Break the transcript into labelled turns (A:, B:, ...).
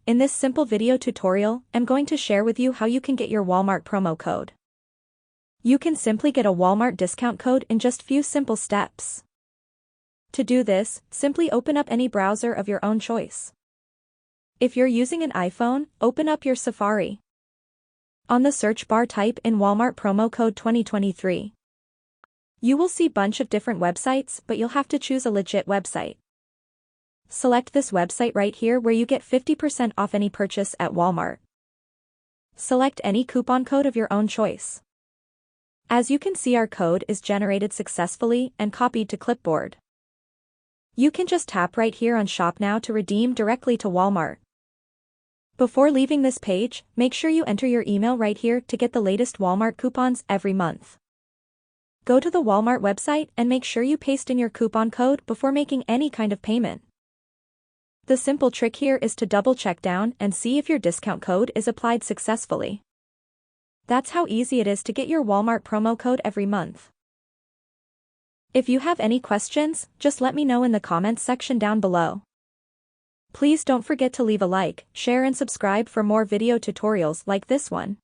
A: In this simple video tutorial, I'm going to share with you how you can get your Walmart promo code. You can simply get a Walmart discount code in just few simple steps. To do this, simply open up any browser of your own choice. If you're using an iPhone, open up your Safari. On the search bar type in Walmart promo code 2023. You will see bunch of different websites, but you'll have to choose a legit website. Select this website right here where you get 50% off any purchase at Walmart. Select any coupon code of your own choice. As you can see, our code is generated successfully and copied to clipboard. You can just tap right here on Shop Now to redeem directly to Walmart. Before leaving this page, make sure you enter your email right here to get the latest Walmart coupons every month. Go to the Walmart website and make sure you paste in your coupon code before making any kind of payment. The simple trick here is to double check down and see if your discount code is applied successfully. That's how easy it is to get your Walmart promo code every month. If you have any questions, just let me know in the comments section down below. Please don't forget to leave a like, share and subscribe for more video tutorials like this one.